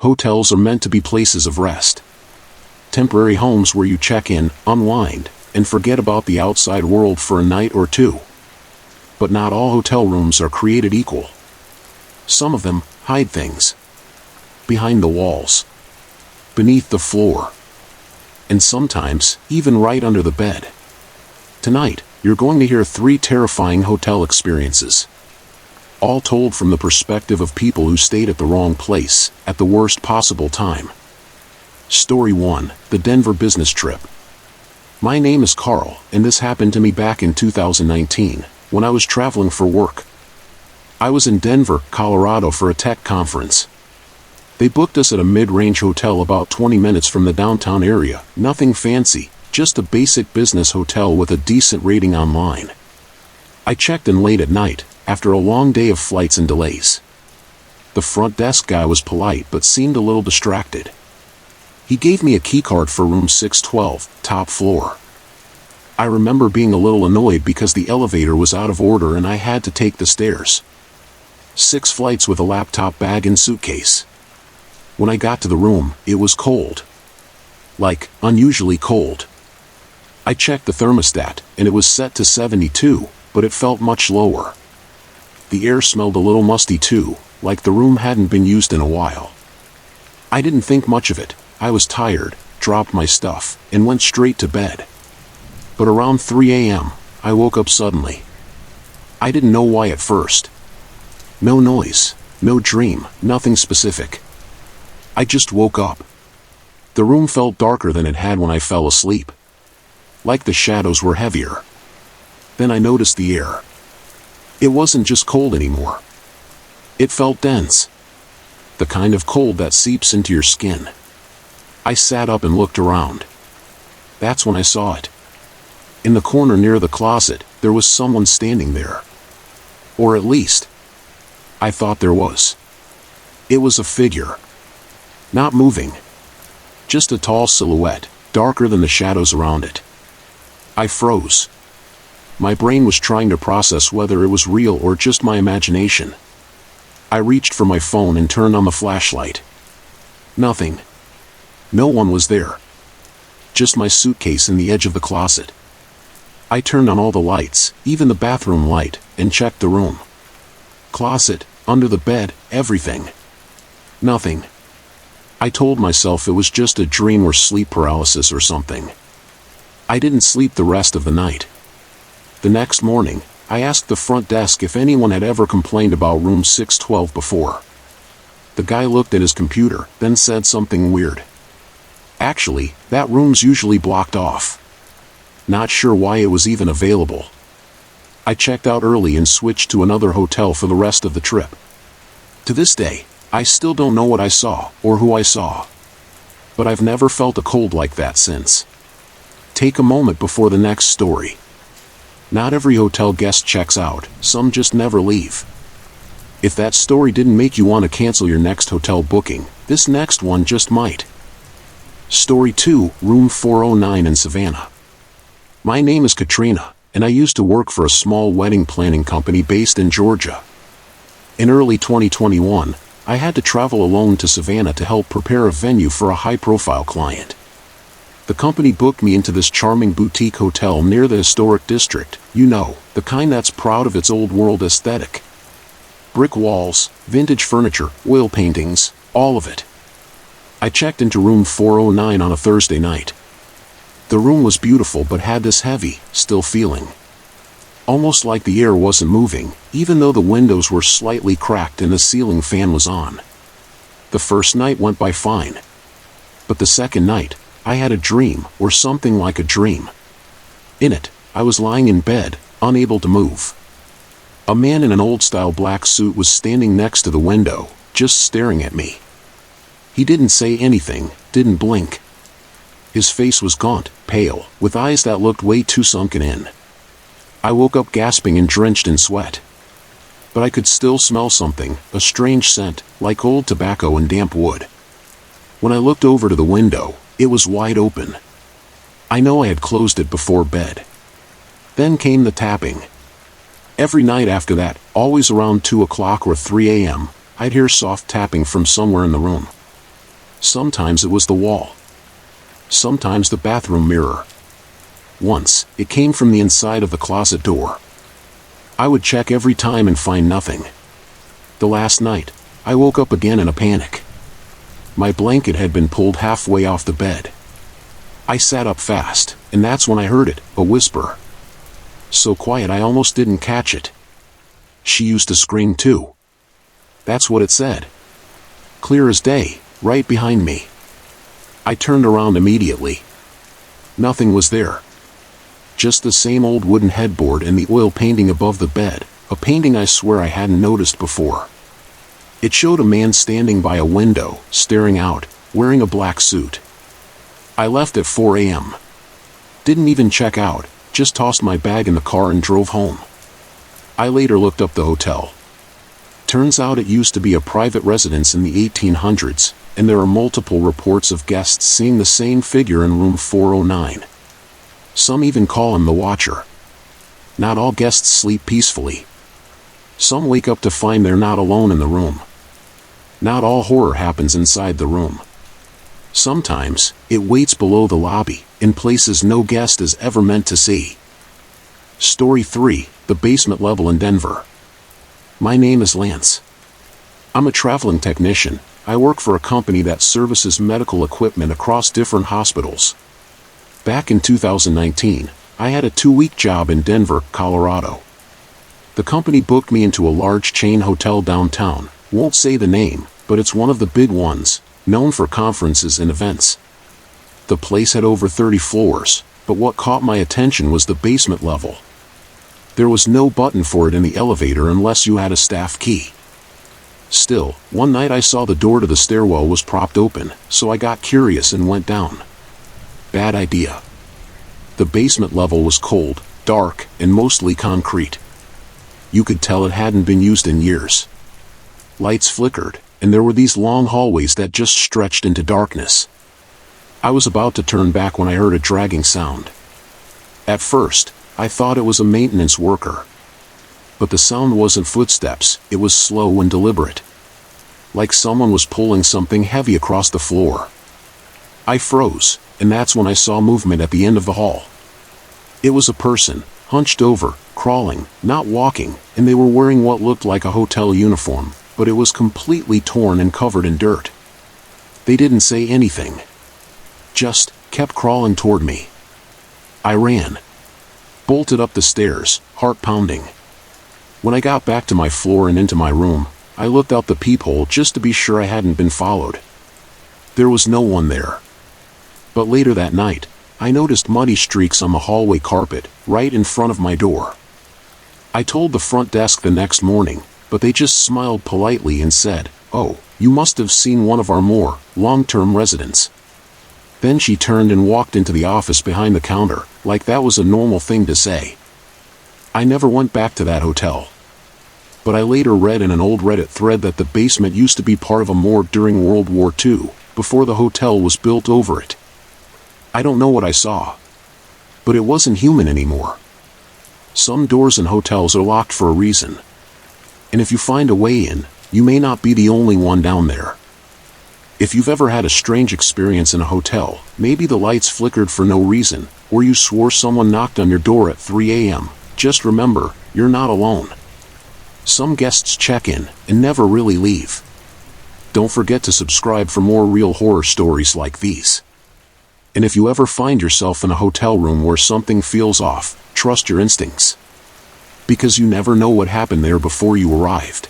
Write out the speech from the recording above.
Hotels are meant to be places of rest. Temporary homes where you check in, unwind, and forget about the outside world for a night or two. But not all hotel rooms are created equal. Some of them hide things. Behind the walls. Beneath the floor. And sometimes, even right under the bed. Tonight, you're going to hear 3 terrifying hotel experiences. All told from the perspective of people who stayed at the wrong place, at the worst possible time. Story 1, the Denver business trip. My name is Carl, and this happened to me back in 2019, when I was traveling for work. I was in Denver, Colorado for a tech conference. They booked us at a mid-range hotel about 20 minutes from the downtown area, nothing fancy, just a basic business hotel with a decent rating online. I checked in late at night, after a long day of flights and delays. The front desk guy was polite but seemed a little distracted. He gave me a keycard for room 612, top floor. I remember being a little annoyed because the elevator was out of order and I had to take the stairs. 6 flights with a laptop bag and suitcase. When I got to the room, it was cold. Like, unusually cold. I checked the thermostat, and it was set to 72, but it felt much lower. The air smelled a little musty too, like the room hadn't been used in a while. I didn't think much of it. I was tired, dropped my stuff, and went straight to bed. But around 3 a.m., I woke up suddenly. I didn't know why at first. No noise, no dream, nothing specific. I just woke up. The room felt darker than it had when I fell asleep. Like the shadows were heavier. Then I noticed the air. It wasn't just cold anymore. It felt dense. The kind of cold that seeps into your skin. I sat up and looked around. That's when I saw it. In the corner near the closet, there was someone standing there. Or at least, I thought there was. It was a figure. Not moving. Just a tall silhouette, darker than the shadows around it. I froze. My brain was trying to process whether it was real or just my imagination. I reached for my phone and turned on the flashlight. Nothing. No one was there. Just my suitcase in the edge of the closet. I turned on all the lights, even the bathroom light, and checked the room. Closet, under the bed, everything. Nothing. I told myself it was just a dream or sleep paralysis or something. I didn't sleep the rest of the night. The next morning, I asked the front desk if anyone had ever complained about room 612 before. The guy looked at his computer, then said something weird. Actually, that room's usually blocked off. Not sure why it was even available. I checked out early and switched to another hotel for the rest of the trip. To this day, I still don't know what I saw, or who I saw. But I've never felt a cold like that since. Take a moment before the next story. Not every hotel guest checks out, some just never leave. If that story didn't make you want to cancel your next hotel booking, this next one just might. Story 2, room 409 in Savannah. My name is Katrina, and I used to work for a small wedding planning company based in Georgia. In early 2021, I had to travel alone to Savannah to help prepare a venue for a high-profile client. The company booked me into this charming boutique hotel near the historic district, you know, the kind that's proud of its old-world aesthetic. Brick walls, vintage furniture, oil paintings, all of it. I checked into room 409 on a Thursday night. The room was beautiful but had this heavy, still feeling. Almost like the air wasn't moving, even though the windows were slightly cracked and the ceiling fan was on. The first night went by fine. But the second night, I had a dream, or something like a dream. In it, I was lying in bed, unable to move. A man in an old-style black suit was standing next to the window, just staring at me. He didn't say anything, didn't blink. His face was gaunt, pale, with eyes that looked way too sunken in. I woke up gasping and drenched in sweat. But I could still smell something, a strange scent, like old tobacco and damp wood. When I looked over to the window, it was wide open. I know I had closed it before bed. Then came the tapping. Every night after that, always around 2 o'clock or 3 a.m., I'd hear soft tapping from somewhere in the room. Sometimes it was the wall. Sometimes the bathroom mirror. Once, it came from the inside of the closet door. I would check every time and find nothing. The last night, I woke up again in a panic. My blanket had been pulled halfway off the bed. I sat up fast, and that's when I heard it, a whisper. So quiet I almost didn't catch it. She used to scream too. That's what it said. Clear as day, right behind me. I turned around immediately. Nothing was there. Just the same old wooden headboard and the oil painting above the bed, a painting I swear I hadn't noticed before. It showed a man standing by a window, staring out, wearing a black suit. I left at 4 a.m. Didn't even check out, just tossed my bag in the car and drove home. I later looked up the hotel. Turns out it used to be a private residence in the 1800s, and there are multiple reports of guests seeing the same figure in room 409. Some even call him the Watcher. Not all guests sleep peacefully. Some wake up to find they're not alone in the room. Not all horror happens inside the room. Sometimes, it waits below the lobby, in places no guest is ever meant to see. Story 3, the basement level in Denver. My name is Lance. I'm a traveling technician. I work for a company that services medical equipment across different hospitals. Back in 2019, I had a 2-week job in Denver, Colorado. The company booked me into a large chain hotel downtown, won't say the name, but it's one of the big ones, known for conferences and events. The place had over 30 floors, but what caught my attention was the basement level. There was no button for it in the elevator unless you had a staff key. Still, one night I saw the door to the stairwell was propped open, so I got curious and went down. Bad idea. The basement level was cold, dark, and mostly concrete. You could tell it hadn't been used in years. Lights flickered, and there were these long hallways that just stretched into darkness. I was about to turn back when I heard a dragging sound. At first, I thought it was a maintenance worker. But the sound wasn't footsteps, it was slow and deliberate. Like someone was pulling something heavy across the floor. I froze, and that's when I saw movement at the end of the hall. It was a person, hunched over, crawling, not walking, and they were wearing what looked like a hotel uniform, but it was completely torn and covered in dirt. They didn't say anything. Just kept crawling toward me. I ran. Bolted up the stairs, heart pounding. When I got back to my floor and into my room, I looked out the peephole just to be sure I hadn't been followed. There was no one there. But later that night, I noticed muddy streaks on the hallway carpet, right in front of my door. I told the front desk the next morning, but they just smiled politely and said, "Oh, you must have seen one of our more long-term residents." Then she turned and walked into the office behind the counter, like that was a normal thing to say. I never went back to that hotel. But I later read in an old Reddit thread that the basement used to be part of a morgue during World War II, before the hotel was built over it. I don't know what I saw. But it wasn't human anymore. Some doors in hotels are locked for a reason. And if you find a way in, you may not be the only one down there. If you've ever had a strange experience in a hotel, maybe the lights flickered for no reason, or you swore someone knocked on your door at 3 a.m., just remember, you're not alone. Some guests check in and never really leave. Don't forget to subscribe for more real horror stories like these. And if you ever find yourself in a hotel room where something feels off, trust your instincts. Because you never know what happened there before you arrived.